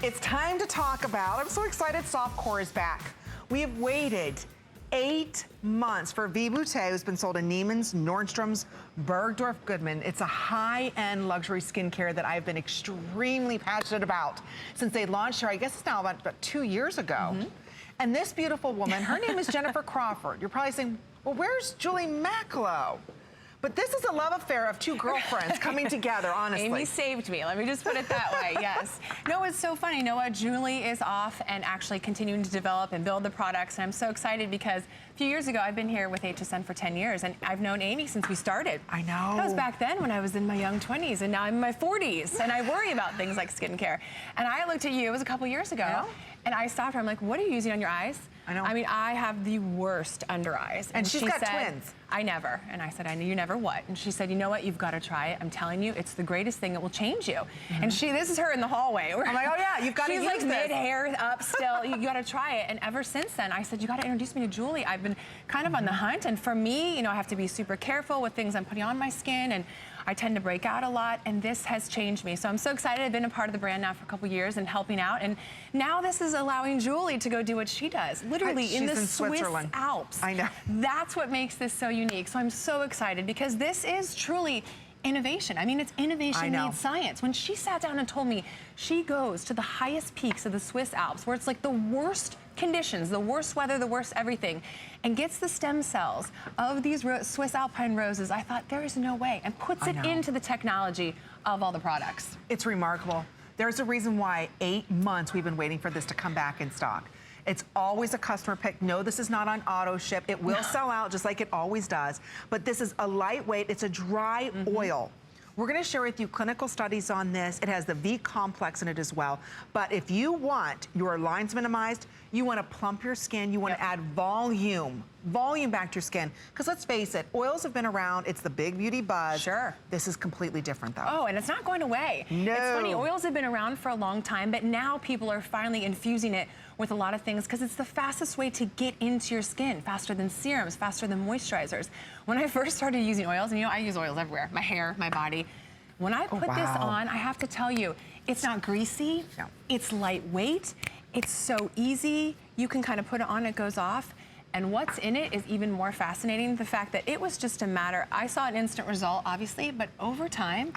It's time to talk about, I'm so excited, Soft Core is back. We have waited 8 months for vbeaut, who's been sold in Neiman's, Nordstrom's, Bergdorf Goodman. It's a high-end luxury skincare that I've been extremely passionate about since they launched her, I guess it's now about 2 years ago. And this beautiful woman, her name is Jennifer Crawford. You're probably saying, well, where's Julie Macklow? But this is a love affair of two girlfriends coming together, honestly. Amy saved me, let me just put it that way, yes. No, it's so funny. You know what? Julie is off and actually continuing to develop and build the products. And I'm so excited because a few years ago, I've been here with HSN for 10 years, and I've known Amy since we started. I know. That was back then when I was in my young 20s, and now I'm in my 40s, and I worry about things like skincare. And I looked at you, it was a couple years ago, and I stopped her. I'm like, what are you using on your eyes? I know. I mean, I have the worst under eyes. And she's got twins. I never. And I said, I knew you never what? And she said, you know what? You've got to try it. I'm telling you, it's the greatest thing. It will change you. And this is her in the hallway. I'm like, oh yeah, you've got to use this. She's like mid-hair up still. You got to try it. And ever since then, I said, you got to introduce me to Julie. I've been kind of on the hunt. And for me, you know, I have to be super careful with things I'm putting on my skin. And I tend to break out a lot, and this has changed me. So I'm so excited. I've been a part of the brand now for a couple years and helping out. And now this is allowing Julie to go do what she does, literally in the Swiss Alps. I know. That's what makes this so unique. So I'm so excited because this is truly innovation. I mean, it's innovation meets science. When she sat down and told me she goes to the highest peaks of the Swiss Alps, where it's like the worst conditions, the worst weather, the worst everything, and gets the stem cells of these Swiss Alpine roses, I thought, there is no way, and puts it into the technology of all the products. It's remarkable. There's a reason why 8 months we've been waiting for this to come back in stock. It's always a customer pick. No, this is not on auto ship. It will sell out just like it always does. But this is a lightweight, it's a dry oil. We're gonna share with you clinical studies on this. It has the V complex in it as well. But if you want your lines minimized, you wanna plump your skin, you wanna add volume back to your skin. Because let's face it, oils have been around, it's the big beauty buzz. Sure. This is completely different though. Oh, and it's not going away. No. It's funny, oils have been around for a long time, but now people are finally infusing it with a lot of things because it's the fastest way to get into your skin, faster than serums, faster than moisturizers. When I first started using oils, and you know, I use oils everywhere, my hair, my body. When I put this on, I have to tell you, it's not greasy, it's lightweight, it's so easy. You can kind of put it on, it goes off. And what's in it is even more fascinating. The fact that it was just a matter, I saw an instant result, obviously, but over time,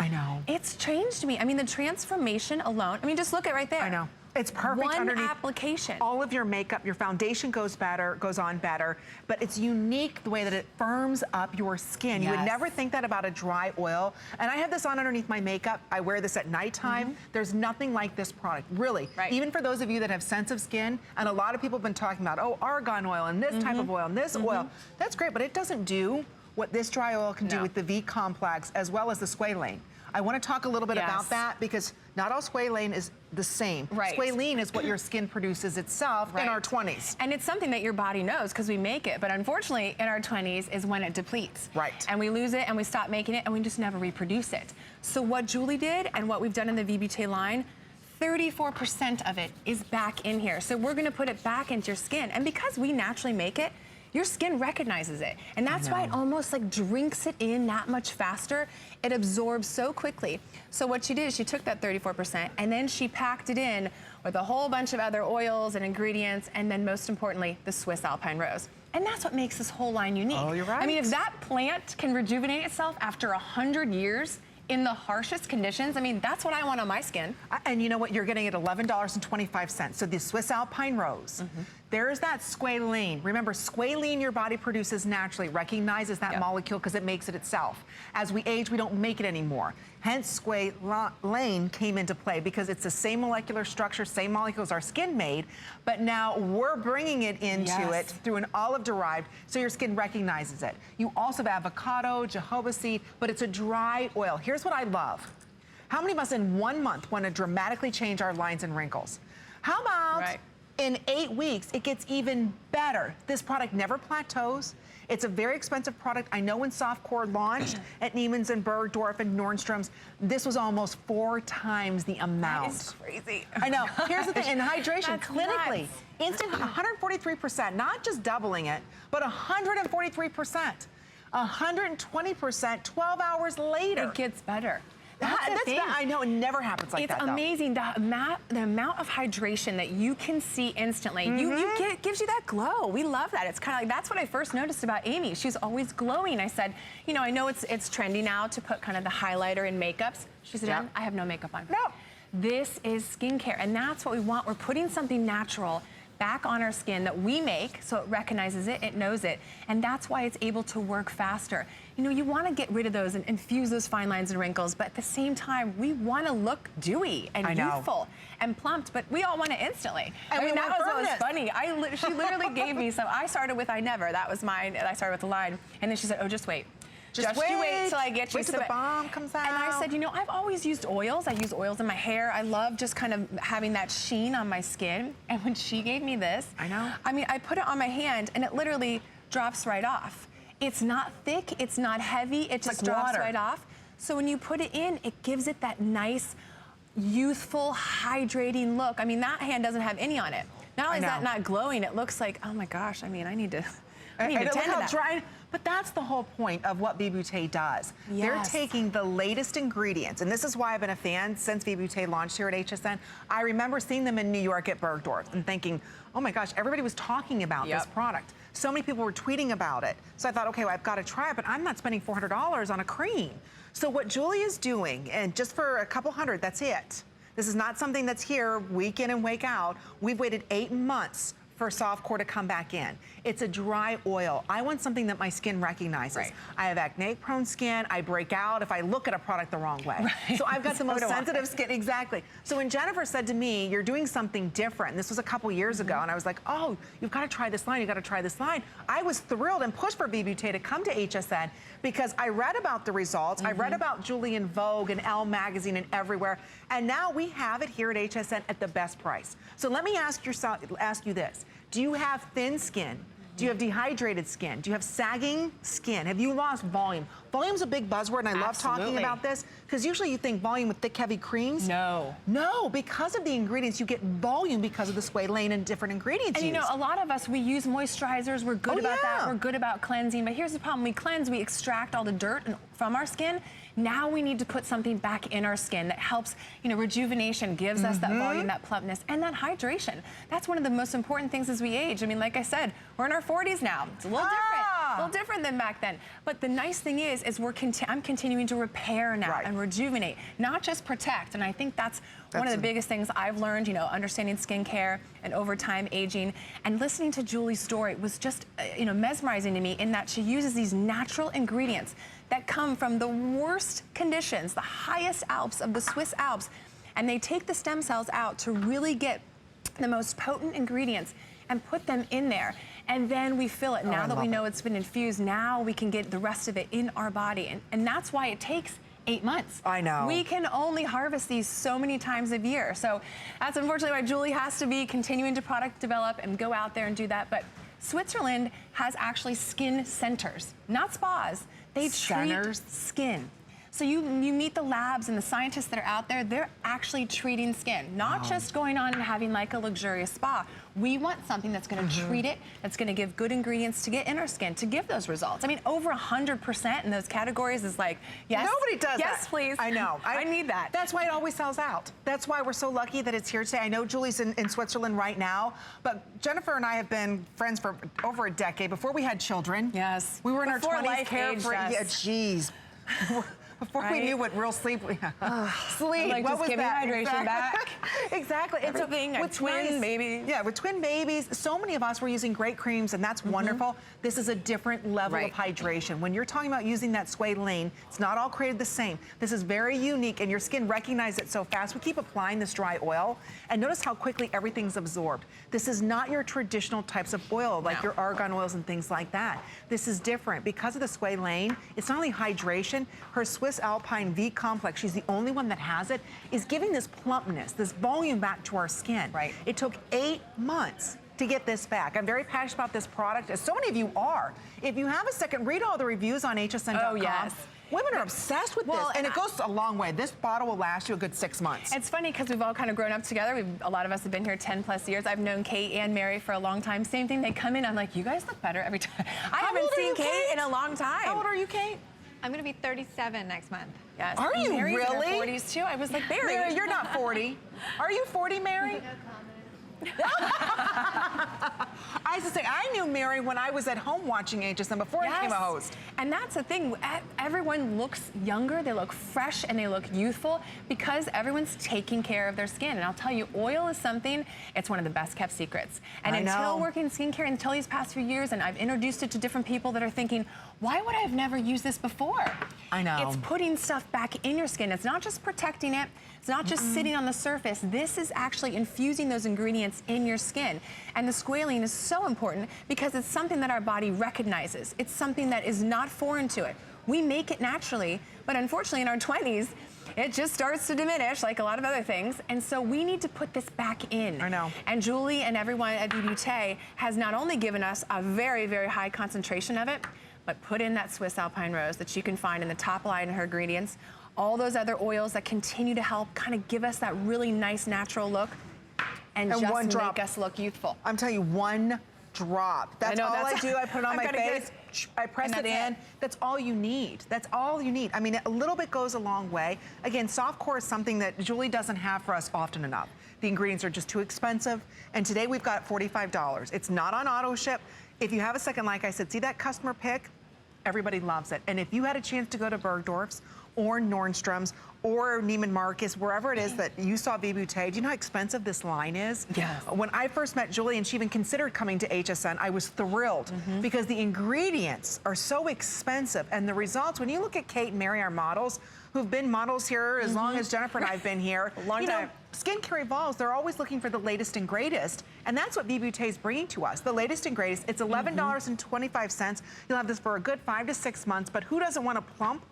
it's changed me. I mean, the transformation alone, I mean, just look at right there. I know. It's perfect underneath. One application. All of your makeup, your foundation goes on better, but it's unique the way that it firms up your skin. You would never think that about a dry oil. And I have this on underneath my makeup. I wear this at nighttime. There's nothing like this product, really. Even for those of you that have sensitive skin, and a lot of people have been talking about, oh, argan oil and this type of oil and this oil. That's great, but it doesn't do what this dry oil can do with the V complex as well as the squalane. I want to talk a little bit about that because not all squalane is the same. Squalene is what your skin produces itself in our 20s. And it's something that your body knows because we make it, but unfortunately in our 20s is when it depletes. And we lose it and we stop making it and we just never reproduce it. So what Julie did and what we've done in the vbeaut line, 34% of it is back in here. So we're gonna put it back into your skin. And because we naturally make it, your skin recognizes it. And that's why it almost like drinks it in that much faster. It absorbs so quickly. So what she did is she took that 34% and then she packed it in with a whole bunch of other oils and ingredients, and then most importantly, the Swiss Alpine Rose. And that's what makes this whole line unique. Oh, you're right. I mean, if that plant can rejuvenate itself after 100 years, in the harshest conditions, I mean, that's what I want on my skin. And you know what? You're getting it $11.25. So the Swiss Alpine Rose, there's that squalane. Remember, squalene your body produces naturally, recognizes that molecule because it makes it itself. As we age, we don't make it anymore. Hence, squalane came into play because it's the same molecular structure, same molecules our skin made, but now we're bringing it into it through an olive-derived, so your skin recognizes it. You also have avocado, jojoba seed, but it's a dry oil. Here's what I love. How many of us in 1 month want to dramatically change our lines and wrinkles? How about in 8 weeks, it gets even better? This product never plateaus. It's a very expensive product. I know when Soft Core launched at Neiman's and Bergdorf and Nordstrom's, this was almost 4 times the amount. That is crazy. I know. Here's the thing, in hydration, clinically, instant 143%, not just doubling it, but 143%. 120% 12 hours later. It gets better. I know, it never happens like that, It's amazing, the amount of hydration that you can see instantly. It gives you that glow. We love that. It's kind of like, that's what I first noticed about Amy. She's always glowing. I said, you know, I know it's trendy now to put kind of the highlighter in makeups. She said, I have no makeup on. No. This is skincare, and that's what we want. We're putting something natural back on our skin that we make, so it recognizes it, it knows it, and that's why it's able to work faster. You know, you want to get rid of those and infuse those fine lines and wrinkles, but at the same time, we want to look dewy and youthful and plumped, but we all want it instantly. And I mean, that was what was funny. She literally gave me some. I started with I Never. That was mine, and I started with the line, and then she said, oh, just wait. Just you wait till I get you wait till the balm comes out. And I said, you know, I've always used oils. I use oils in my hair. I love just kind of having that sheen on my skin. And when she gave me this, I mean, I put it on my hand and it literally drops right off. It's not thick, it's not heavy, it just drops right off. So when you put it in, it gives it that nice, youthful, hydrating look. I mean, that hand doesn't have any on it. Not only is that not glowing, it looks like, oh my gosh, I mean, I need to tend to that. But that's the whole point of what vbeaut does. They're taking the latest ingredients, and this is why I've been a fan since vbeaut launched here at HSN. I remember seeing them in New York at Bergdorf and thinking, oh my gosh, everybody was talking about this product. So many people were tweeting about it. So I thought, okay, well, I've got to try it, but I'm not spending $400 on a cream. So what Julie is doing, and just for a couple hundred, that's it. This is not something that's here week in and week out. We've waited 8 months for soft core to come back in. It's a dry oil. I want something that my skin recognizes. I have acne prone skin. I break out if I look at a product the wrong way. So I've got the most sensitive skin. Exactly. So when Jennifer said to me, you're doing something different, this was a couple years ago, and I was like, oh, you've got to try this line. You've got to try this line. I was thrilled and pushed for vbeaut to come to HSN because I read about the results. I read about Julie in Vogue and Elle magazine and everywhere. And now we have it here at HSN at the best price. So let me ask you this. Do you have thin skin? Do you have dehydrated skin? Do you have sagging skin? Have you lost volume? Volume's a big buzzword, and I love talking about this, because usually you think volume with thick, heavy creams. No, because of the ingredients, you get volume because of the squalane and different ingredients used. And you know, a lot of us, we use moisturizers. We're good about that. We're good about cleansing. But here's the problem. We cleanse, we extract all the dirt from our skin. Now we need to put something back in our skin that helps, you know, rejuvenation, gives us that volume, that plumpness, and that hydration. That's one of the most important things as we age. I mean, like I said, we're in our 40s now. It's a little different than back then. But the nice thing is I'm continuing to repair now and rejuvenate, not just protect. And I think that's one of the biggest things I've learned, you know, understanding skincare and over time aging. And listening to Julie's story was just, you know, mesmerizing to me in that she uses these natural ingredients that come from the worst conditions, the highest Alps of the Swiss Alps. And they take the stem cells out to really get the most potent ingredients and put them in there. And then we fill it. Now that we know it's been infused, now we can get the rest of it in our body. And that's why it takes 8 months. I know. We can only harvest these so many times a year. So that's unfortunately why Julie has to be continuing to product develop and go out there and do that. But Switzerland has actually skin centers, not spas. They treat skin. So you meet the labs and the scientists that are out there, they're actually treating skin, not just going on and having like a luxurious spa. We want something that's gonna treat it, that's gonna give good ingredients to get in our skin, to give those results. I mean, over 100% in those categories is like, yes. Nobody does that. Yes, please. I know. I need that. That's why it always sells out. That's why we're so lucky that it's here today. I know Julie's in Switzerland right now, but Jennifer and I have been friends for over a decade. Before we had children. Yes. We were in our 20s, carefree. Yeah, geez. Before we knew what real sleep, sleep, like, what was give that? Me hydration back. Exactly. Everything, with twin babies. Yeah, with twin babies, so many of us were using great creams, and that's wonderful. This is a different level of hydration. When you're talking about using that squalane, it's not all created the same. This is very unique, and your skin recognizes it so fast. We keep applying this dry oil, and notice how quickly everything's absorbed. This is not your traditional types of oil, like your argan oils and things like that. This is different. Because of the squalane, it's not only hydration, her Swiss Alpine V complex, she's the only one that has it, is giving this plumpness, this volume back to our skin. Right. It took 8 months to get this back. I'm very passionate about this product, as so many of you are. If you have a second, read all the reviews on hsn.com. Oh, yes. Women are obsessed with this, and it goes a long way. This bottle will last you a good 6 months. It's funny because we've all kind of grown up together. A lot of us have been here 10 plus years. I've known Kate and Mary for a long time. Same thing, they come in, I'm like, you guys look better every time. I haven't seen Kate in a long time. How old are you, Kate? I'm going to be 37 next month. Yes. Are you Mary's really? in her 40s too. I was like, Mary. Mary, you're not 40. Are you 40, Mary? I used to say, I knew Mary when I was at home watching HSN before I became a host. And that's the thing. Everyone looks younger, they look fresh, and they look youthful because everyone's taking care of their skin. And I'll tell you, oil is something, it's one of the best kept secrets. And until working in skincare, until these past few years, and I've introduced it to different people that are thinking, why would I have never used this before? I know. It's putting stuff back in your skin. It's not just protecting it. It's not just sitting on the surface. This is actually infusing those ingredients in your skin. And the squalene is so important because it's something that our body recognizes. It's something that is not foreign to it. We make it naturally, but unfortunately in our 20s, it just starts to diminish like a lot of other things. And so we need to put this back in. I know. And Julie and everyone at vbeaut has not only given us a very, very high concentration of it, but put in that Swiss Alpine Rose that you can find in the top line of her ingredients. All those other oils that continue to help kind of give us that really nice natural look and just one drop. make us look youthful. I'm telling you, one drop. That's all I do. I put it on my face. I press it in. That's all you need. That's all you need. I mean, a little bit goes a long way. Again, soft core is something that Julie doesn't have for us often enough. The ingredients are just too expensive. And today we've got $45. It's not on auto ship. If you have a second, like I said, see that customer pick? Everybody loves it. And if you had a chance to go to Bergdorf's or Nordstrom's or Neiman Marcus, wherever it is that you saw vbeaut, do you know how expensive this line is? Yes. When I first met Julie and she even considered coming to HSN, I was thrilled because the ingredients are so expensive and the results, when you look at Kate and Mary, our models, who've been models here as long as Jennifer and I've been here, Long time. Skincare evolves. They're always looking for the latest and greatest, and that's what vbeaut is bringing to us, the latest and greatest. It's $11.25. You'll have this for a good 5 to 6 months, but who doesn't want to plump,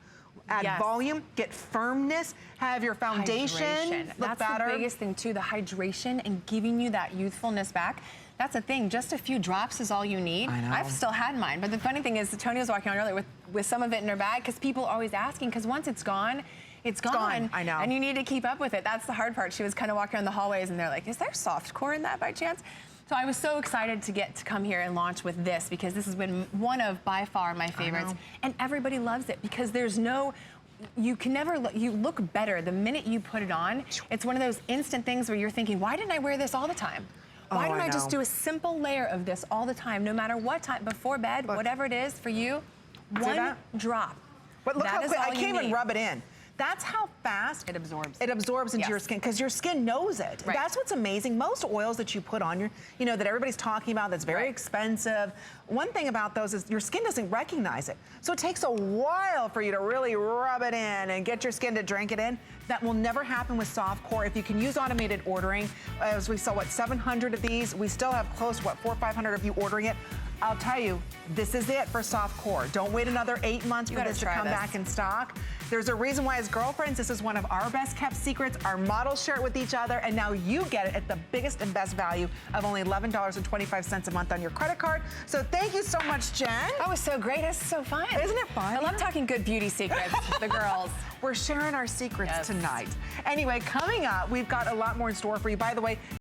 add volume, get firmness, have your foundation look That's better? the biggest thing too, the hydration and giving you that youthfulness back. That's the thing, just a few drops is all you need. I know. I've still had mine, but the funny thing is, Tony was walking on earlier with some of it in her bag because people are always asking, because once it's gone, it's gone. I know. And you need to keep up with it. That's the hard part. She was kind of walking around the hallways and they're like, is there soft core in that by chance? So I was so excited to get to come here and launch with this because this has been one of, by far, my favorites. And everybody loves it because there's no, you can never, you look better the minute you put it on. It's one of those instant things where you're thinking, why didn't I wear this all the time? Why don't I just do a simple layer of this all the time, no matter what time, before bed, whatever it is for you, one drop. But look how quick, I can't even need. rub it in. That's how fast it absorbs. It absorbs into your skin because your skin knows it. Right. That's what's amazing. Most oils that you put on your, you know, that everybody's talking about that's very expensive. One thing about those is your skin doesn't recognize it. So it takes a while for you to really rub it in and get your skin to drink it in. That will never happen with soft core. If you can use automated ordering, as we saw, 700 of these, we still have close to 400 or 500 of you ordering it. I'll tell you, this is it for soft core. Don't wait another 8 months for this to come back in stock. There's a reason why, as girlfriends, this is one of our best kept secrets. Our models share it with each other, and now you get it at the biggest and best value of only $11.25 a month on your credit card. So thank you so much, Jen. That was so great. It's so fun. Isn't it fun? I love talking good beauty secrets, the girls. We're sharing our secrets tonight. Anyway, coming up, we've got a lot more in store for you. By the way,